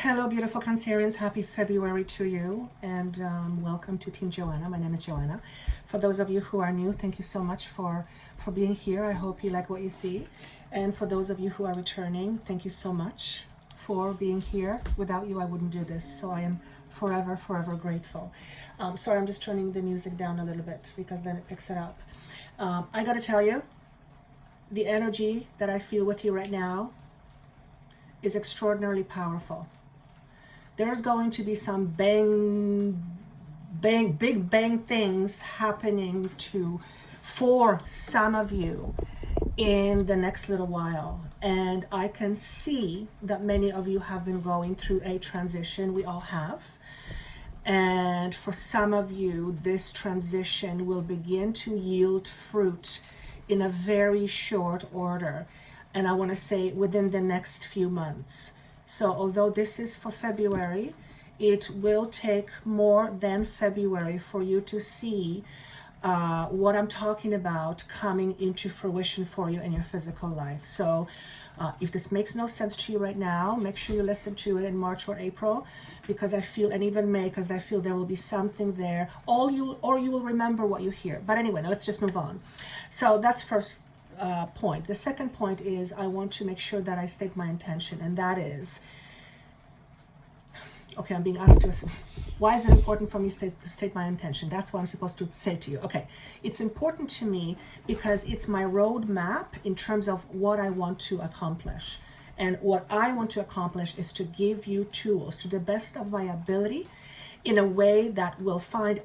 Hello, beautiful Cancerians. Happy February to you, and welcome to Team Joanna. My name is Joanna. For those of you who are new, thank you so much for being here. I hope you like what you see. And for those of you who are returning, thank you so much for being here. Without you, I wouldn't do this. So I am forever, forever grateful. Sorry, I'm just turning the music down a little bit because then it picks it up. I got to tell you, the energy that I feel with you right now is extraordinarily powerful. There's going to be some big bang things happening for some of you in the next little while. And I can see that many of you have been going through a transition. We all have. And for some of you, this transition will begin to yield fruit in a very short order. And I want to say within the next few months. So although this is for February, it will take more than February for you to see what I'm talking about coming into fruition for you in your physical life. So if this makes no sense to you right now, make sure you listen to it in March or April, because I feel, and even May, because I feel there will be something there, or you will remember what you hear. But anyway, now let's just move on. So that's first point. The second point is I want to make sure that I state my intention, and that is, okay, I'm being asked to, why is it important for me to state my intention? That's what I'm supposed to say to you. Okay, it's important to me because it's my roadmap in terms of what I want to accomplish. And what I want to accomplish is to give you tools to the best of my ability in a way that will find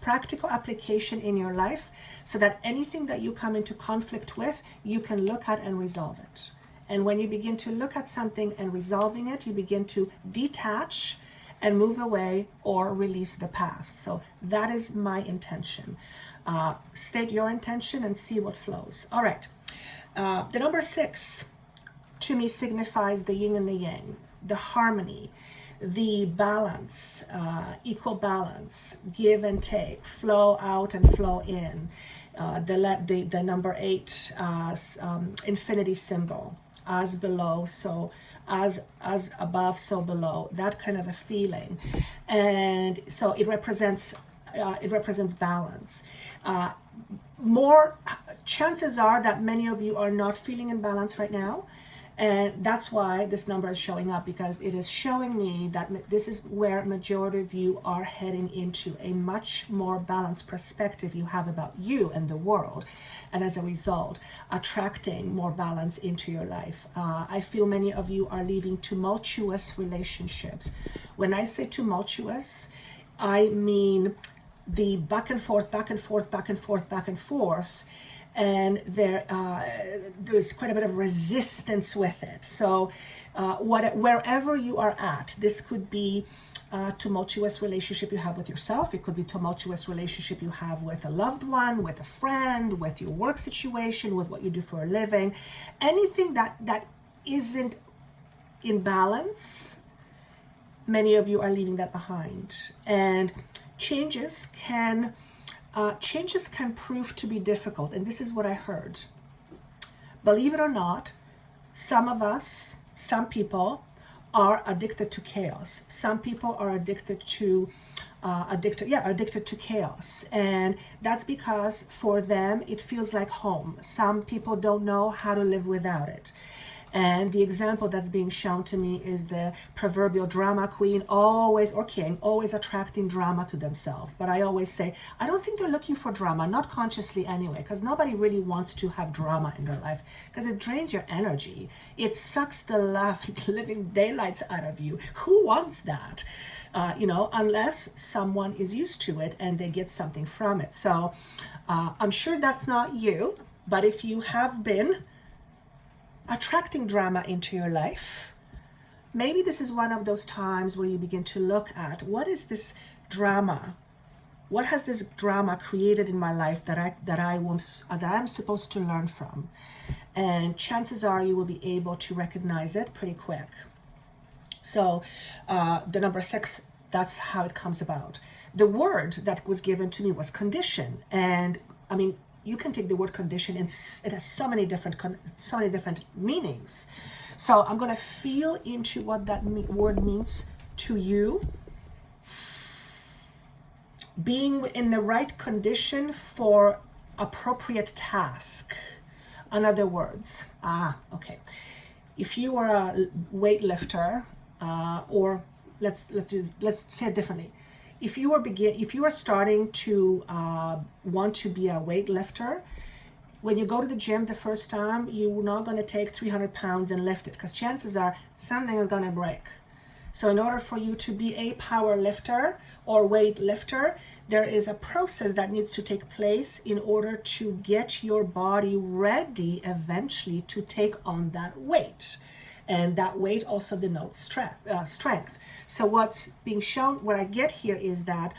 practical application in your life, so that anything that you come into conflict with, you can look at and resolve it. And when you begin to look at something and resolving it, you begin to detach and move away or release the past. So that is my intention. State your intention and see what flows. All right. The number 6 to me signifies the yin and the yang, the harmony, the balance, equal balance, give and take, flow out and flow in. The number 8, infinity symbol, as below, so as above, so below, that kind of a feeling. And so it represents balance. More chances are that many of you are not feeling in balance right now. And that's why this number is showing up, because it is showing me that this is where majority of you are heading into a much more balanced perspective you have about you and the world. And as a result, attracting more balance into your life. I feel many of you are leaving tumultuous relationships. When I say tumultuous, I mean the back and forth, back and forth, back and forth, back and forth. And there's quite a bit of resistance with it. So wherever you are at, this could be a tumultuous relationship you have with yourself. It could be a tumultuous relationship you have with a loved one, with a friend, with your work situation, with what you do for a living. Anything that isn't in balance, many of you are leaving that behind. And changes can prove to be difficult, and this is what I heard. Believe it or not, some people are addicted to chaos. Some people are addicted to chaos, and that's because for them it feels like home. Some people don't know how to live without it. And the example that's being shown to me is the proverbial drama queen, always, or king, always attracting drama to themselves. But I always say, I don't think they're looking for drama, not consciously anyway, because nobody really wants to have drama in their life, because it drains your energy. It sucks the living daylights out of you. Who wants that? Unless someone is used to it and they get something from it. So I'm sure that's not you, but if you have been attracting drama into your life, maybe this is one of those times where you begin to look at, what is this drama? What has this drama created in my life that I'm supposed to learn from? And chances are you will be able to recognize it pretty quick. So the number 6, that's how it comes about. The word that was given to me was condition. And I mean, you can take the word condition and it has so many different meanings. So I'm going to feel into what that word means to you. Being in the right condition for appropriate task. In other words, okay. If you are a weightlifter, or let's say it differently. If you are starting to want to be a weightlifter, when you go to the gym the first time, you're not going to take 300 pounds and lift it, because chances are something is going to break. So in order for you to be a power lifter or weight lifter, there is a process that needs to take place in order to get your body ready eventually to take on that weight. And that weight also denotes strength. So what's being shown, what I get here is that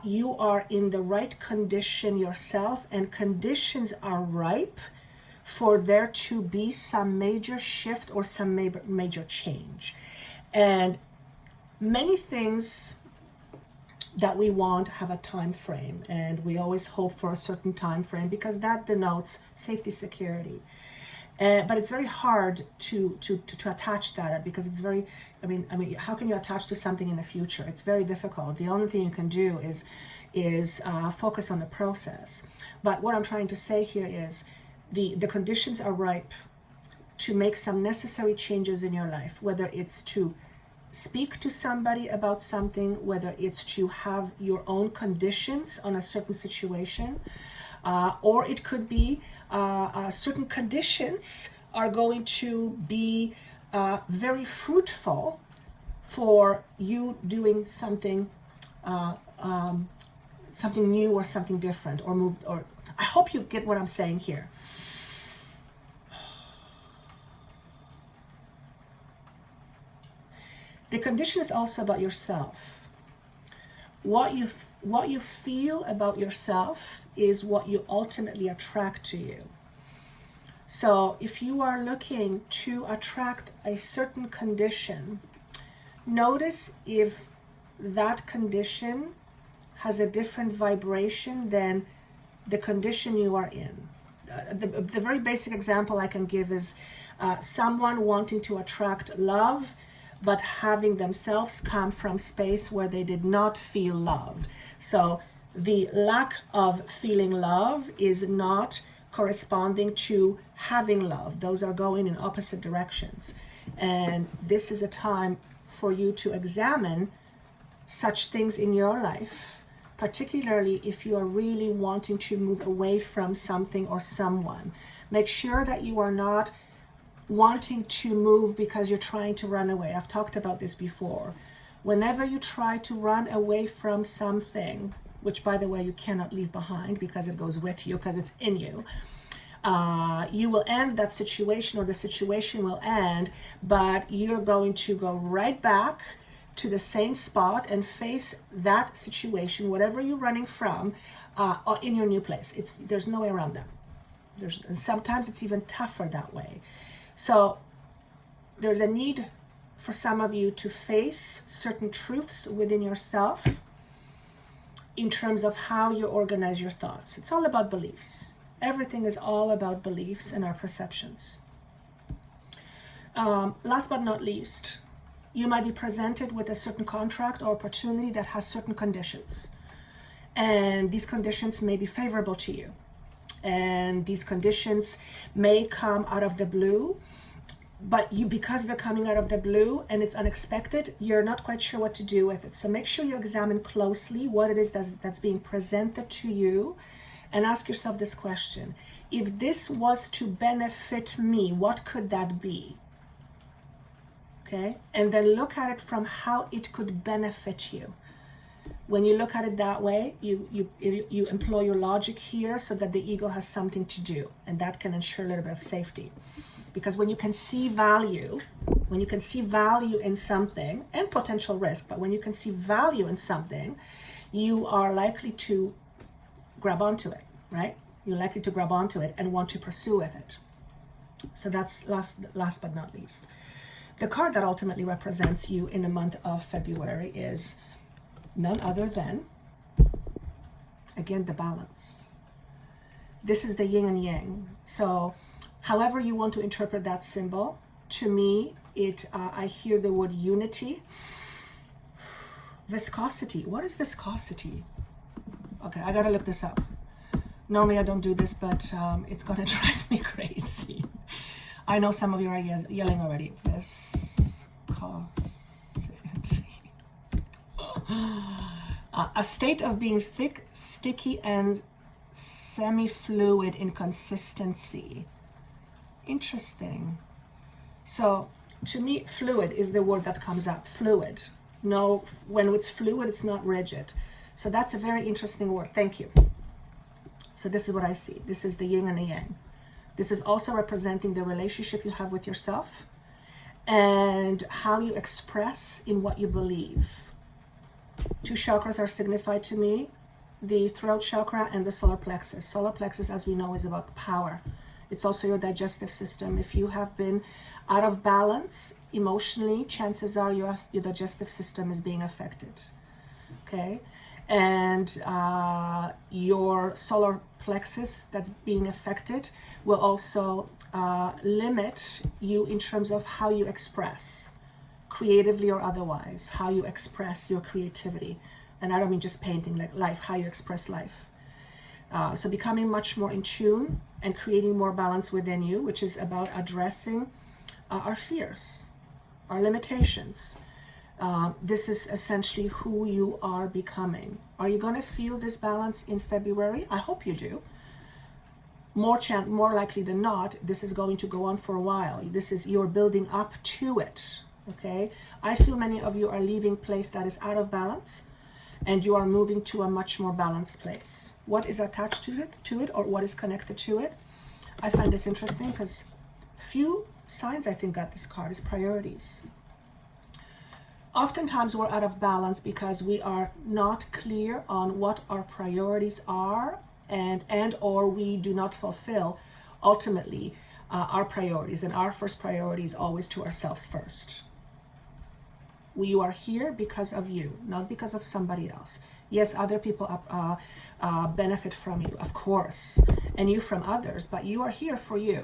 you are in the right condition yourself, and conditions are ripe for there to be some major shift or some major change. And many things that we want have a time frame, and we always hope for a certain time frame because that denotes safety, security. But it's very hard to attach that, because it's very, I mean, how can you attach to something in the future? It's very difficult. The only thing you can do is focus on the process. But what I'm trying to say here is the conditions are ripe to make some necessary changes in your life, whether it's to speak to somebody about something, whether it's to have your own conditions on a certain situation, or it could be certain conditions are going to be very fruitful for you doing something something new or something different, or moved, or I hope you get what I'm saying here. The condition is also about yourself. What you feel about yourself is what you ultimately attract to you. So if you are looking to attract a certain condition, notice if that condition has a different vibration than the condition you are in. The very basic example I can give is someone wanting to attract love, but having themselves come from space where they did not feel loved. So the lack of feeling love is not corresponding to having love. Those are going in opposite directions. And this is a time for you to examine such things in your life, particularly if you are really wanting to move away from something or someone. Make sure that you are not wanting to move because you're trying to run away. I've talked about this before. Whenever you try to run away from something, which by the way you cannot leave behind because it goes with you, because it's in you, you will end that situation, or the situation will end, but you're going to go right back to the same spot and face that situation, whatever you're running from, in your new place. There's no way around that. And sometimes it's even tougher that way. So there's a need for some of you to face certain truths within yourself in terms of how you organize your thoughts. It's all about beliefs. Everything is all about beliefs and our perceptions. Last but not least, you might be presented with a certain contract or opportunity that has certain conditions. And these conditions may be favorable to you. And these conditions may come out of the blue, but because they're coming out of the blue and it's unexpected, you're not quite sure what to do with it. So make sure you examine closely what it is that's being presented to you, and ask yourself this question: if this was to benefit me, what could that be? Okay, and then look at it from how it could benefit you. When you look at it that way, you employ your logic here so that the ego has something to do, and that can ensure a little bit of safety. Because when you can see value in something, and potential risk, but when you can see value in something, you are likely to grab onto it, right? You're likely to grab onto it and want to pursue with it. So that's last but not least. The card that ultimately represents you in the month of February is none other than, again, the balance. This is the yin and yang. So however you want to interpret that symbol, to me, I hear the word unity. Viscosity. What is viscosity? Okay, I gotta look this up. Normally I don't do this, but it's gonna drive me crazy. I know some of you are yelling already. Viscosity. A state of being thick, sticky, and semi-fluid in consistency. Interesting. So to me, fluid is the word that comes up. Fluid. No, when it's fluid, it's not rigid. So that's a very interesting word. Thank you. So this is what I see. This is the yin and the yang. This is also representing the relationship you have with yourself and how you express in what you believe. 2 chakras are signified to me, the throat chakra and the solar plexus. Solar plexus, as we know, is about power. It's also your digestive system. If you have been out of balance emotionally, chances are your digestive system is being affected. Okay? And your solar plexus that's being affected will also limit you in terms of how you express, creatively or otherwise, how you express your creativity. And I don't mean just painting, like life, how you express life. So becoming much more in tune and creating more balance within you, which is about addressing our fears, our limitations. This is essentially who you are becoming. Are you going to feel this balance in February? I hope you do. More likely than not, this is going to go on for a while. You're building up to it. Okay? I feel many of you are leaving a place that is out of balance, and you are moving to a much more balanced place. What is attached to it, or what is connected to it? I find this interesting because few signs, I think, got this card is priorities. Oftentimes we're out of balance because we are not clear on what our priorities are, and or we do not fulfill ultimately our priorities. And our first priority is always to ourselves first. You are here because of you, not because of somebody else. Yes, other people benefit from you, of course, and you from others, but you are here for you.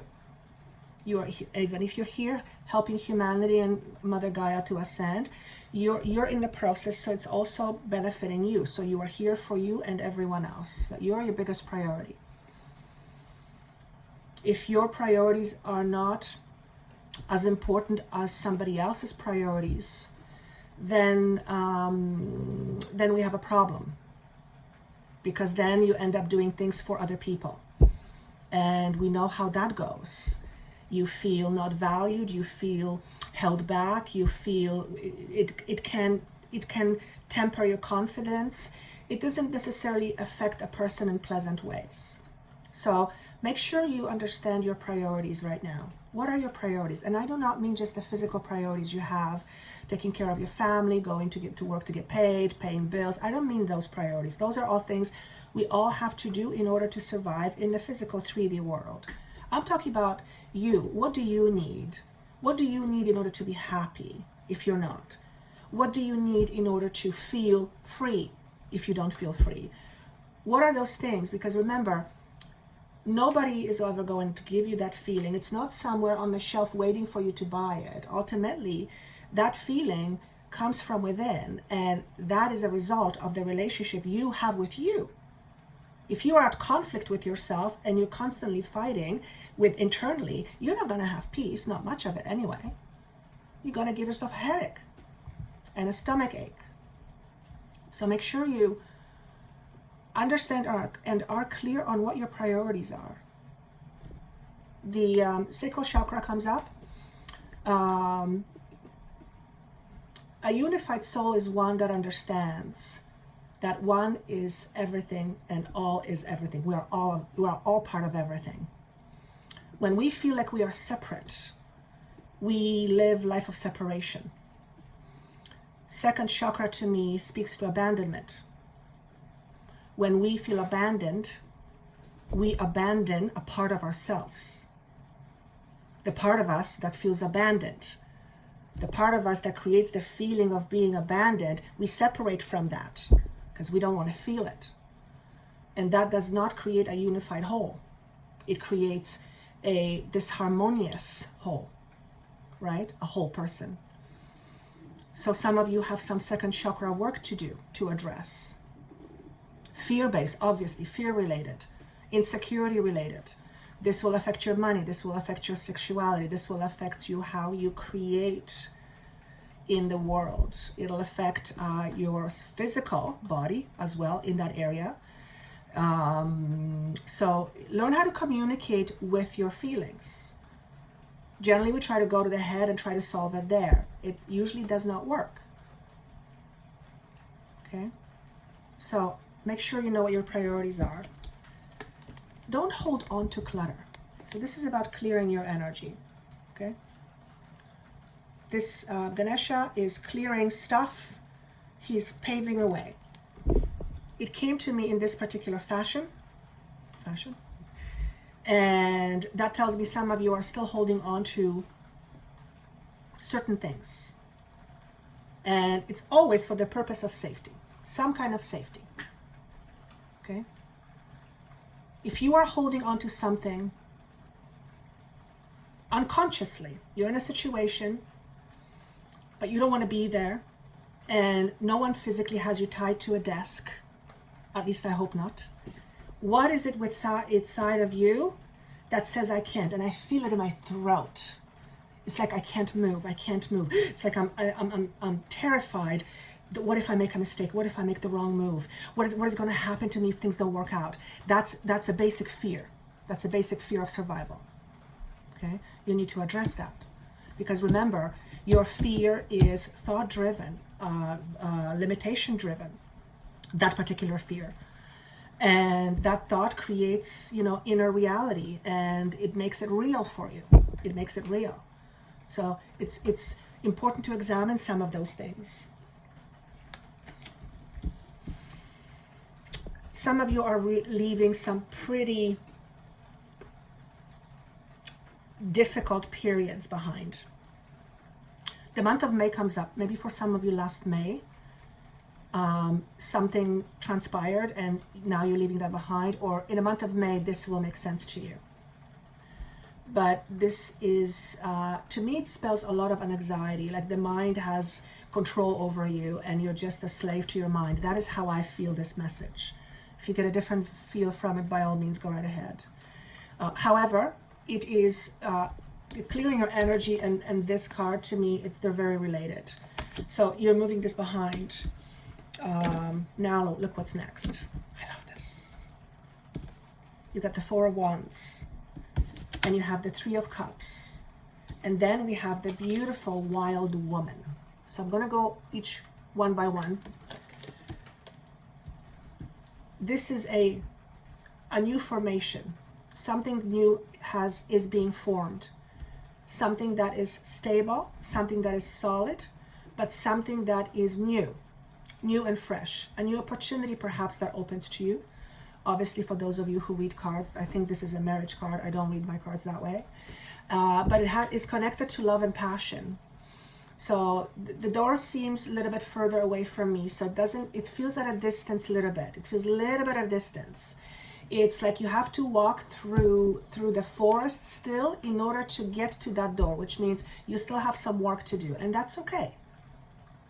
You are here, even if you're here helping humanity and Mother Gaia to ascend, you're in the process, so it's also benefiting you. So you are here for you and everyone else. You are your biggest priority. If your priorities are not as important as somebody else's priorities, then we have a problem, because then you end up doing things for other people, and we know how that goes. You feel not valued, you feel held back, you feel it can temper your confidence. It doesn't necessarily affect a person in pleasant ways. So make sure you understand your priorities right now. What are your priorities? And I do not mean just the physical priorities you have, taking care of your family, going to work to get paid, paying bills. I don't mean those priorities. Those are all things we all have to do in order to survive in the physical 3D world. I'm talking about you. What do you need? What do you need in order to be happy if you're not? What do you need in order to feel free if you don't feel free? What are those things? Because remember, nobody is ever going to give you that feeling. It's not somewhere on the shelf waiting for you to buy it. Ultimately, that feeling comes from within, and that is a result of the relationship you have with you. If you are at conflict with yourself and you're constantly fighting with internally, you're not going to have peace, not much of it anyway. You're going to give yourself a headache and a stomach ache. So make sure you understand and are clear on what your priorities are. The sacral chakra comes up. A unified soul is one that understands that one is everything and all is everything. We are all part of everything. When we feel like we are separate, we live life of separation. Second chakra to me speaks to abandonment. When we feel abandoned, we abandon a part of ourselves. The part of us that feels abandoned, the part of us that creates the feeling of being abandoned, we separate from that because we don't want to feel it. And that does not create a unified whole. It creates a disharmonious whole. right? A whole person. So some of you have some second chakra work to do, to address. Fear-based, obviously, fear-related, insecurity-related. This will affect your money. This will affect your sexuality. This will affect you, how you create in the world. It'll affect your physical body as well in that area. So learn how to communicate with your feelings. Generally, we try to go to the head and try to solve it there. It usually does not work. Okay? So make sure you know what your priorities are. Don't hold on to clutter. So this is about clearing your energy. Okay? This Ganesha is clearing stuff. He's paving a way. It came to me in this particular fashion. And that tells me some of you are still holding on to certain things. And it's always for the purpose of safety, some kind of safety. Okay? If you are holding on to something unconsciously, you're in a situation, but you don't want to be there, and no one physically has you tied to a desk, at least I hope not. What is it inside of you that says I can't? And I feel it in my throat. It's like I can't move. It's like I'm terrified. What if I make a mistake? What if I make the wrong move? What is going to happen to me if things don't work out? That's a basic fear. That's a basic fear of survival. Okay? You need to address that. Because remember, your fear is thought-driven, limitation-driven, that particular fear. And that thought creates, inner reality, and it makes it real for you. It makes it real. So it's important to examine some of those things. Some of you are leaving some pretty difficult periods behind. The month of May comes up. Maybe for some of you last May, something transpired and now you're leaving that behind, or in a month of May, this will make sense to you. But this is, to me, it spells a lot of anxiety, like the mind has control over you and you're just a slave to your mind. That is how I feel this message. If you get a different feel from it, by all means, go right ahead. However, it is clearing your energy, and this card, to me, they're very related. So you're moving this behind. Now look what's next. I love this. You got the Four of Wands, and you have the Three of Cups, and then we have the beautiful Wild Woman. So I'm going to go each one by one. This is a new formation. Something new is being formed. Something that is stable, something that is solid, but something that is new and fresh. A new opportunity perhaps that opens to you. Obviously, for those of you who read cards, I think this is a marriage card. I don't read my cards that way. But it is connected to love and passion. So the door seems a little bit further away from me. So it feels at a distance a little bit. It feels a little bit at a distance. It's like you have to walk through the forest still in order to get to that door, which means you still have some work to do. And that's okay.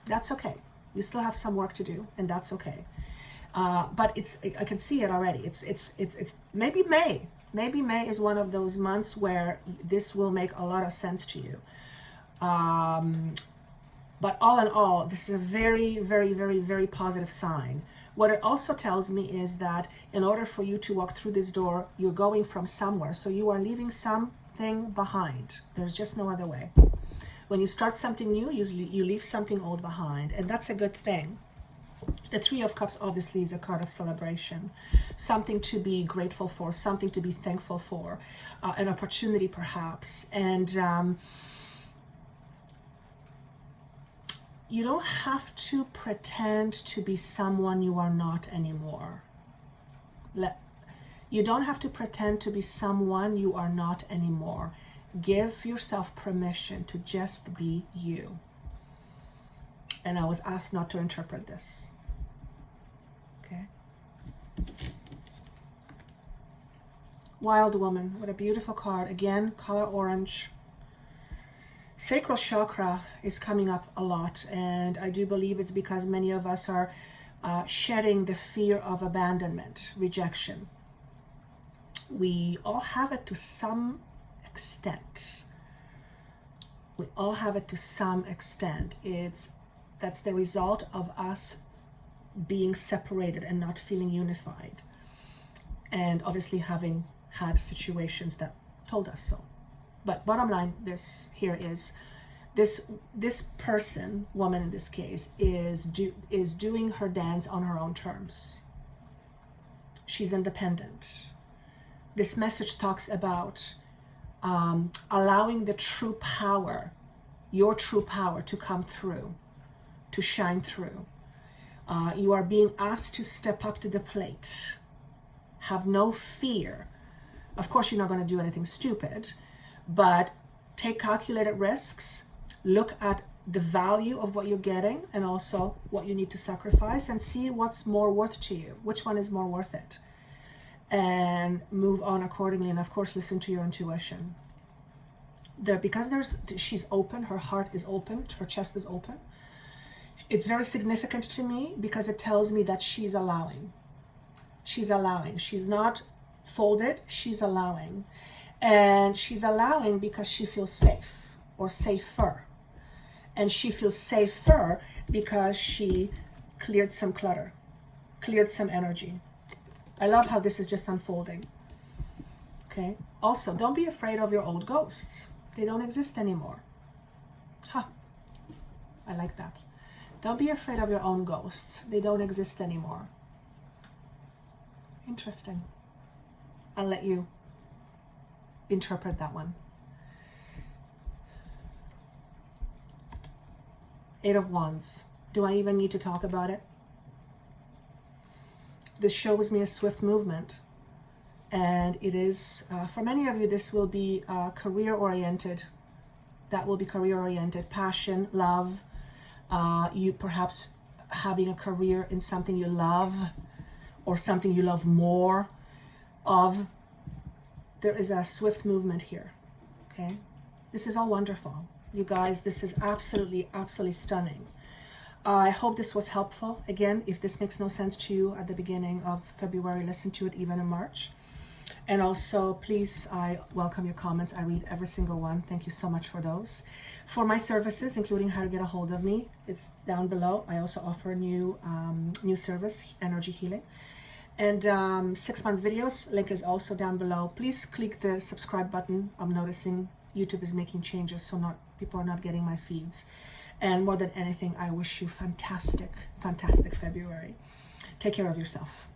That's okay. You still have some work to do, and that's okay. But I can see it already. It's maybe May. Maybe May is one of those months where this will make a lot of sense to you. But all in all, this is a very, very, very, very positive sign. What it also tells me is that in order for you to walk through this door, you're going from somewhere. So you are leaving something behind. There's just no other way. When you start something new, you leave something old behind, and that's a good thing. The Three of Cups obviously is a card of celebration, something to be grateful for, something to be thankful for, an opportunity perhaps. And you don't have to pretend to be someone you are not anymore. You don't have to pretend to be someone you are not anymore. Give yourself permission to just be you. And I was asked not to interpret this. Okay? Wild Woman, what a beautiful card. Again, color orange. Sacral chakra is coming up a lot, and I do believe it's because many of us are shedding the fear of abandonment, rejection. We all have it to some extent. We all have it to some extent. That's the result of us being separated and not feeling unified, and obviously having had situations that told us so. But bottom line, this person, woman in this case, is doing her dance on her own terms. She's independent. This message talks about allowing the true power, your true power, to come through, to shine through. You are being asked to step up to the plate. Have no fear. Of course, you're not going to do anything stupid, but take calculated risks. Look at the value of what you're getting and also what you need to sacrifice, and see what's more worth to you. Which one is more worth it? And move on accordingly. And of course, listen to your intuition. Because she's open, her heart is open, her chest is open. It's very significant to me because it tells me that she's allowing. She's allowing. She's not folded, she's allowing. And she's allowing because she feels safe, or safer. And she feels safer because she cleared some clutter, cleared some energy. I love how this is just unfolding. Okay. Also, don't be afraid of your old ghosts. They don't exist anymore. I like that. Don't be afraid of your own ghosts. They don't exist anymore. Interesting. I'll let you interpret that one. 8 of Wands. Do I even need to talk about it? This shows me a swift movement. And it is, for many of you, this will be career-oriented. That will be career-oriented. Passion, love. You perhaps having a career in something you love, or something you love more of. There is a swift movement here. Okay? This is all wonderful. You guys, this is absolutely, absolutely stunning. I hope this was helpful. Again, if this makes no sense to you at the beginning of February, listen to it even in March. And also, please, I welcome your comments. I read every single one. Thank you so much for those. For my services, including how to get a hold of me, it's down below. I also offer a new service, energy healing. And 6-month videos, link is also down below. Please click the subscribe button. I'm noticing YouTube is making changes, so people are not getting my feeds. And more than anything, I wish you fantastic, fantastic February. Take care of yourself.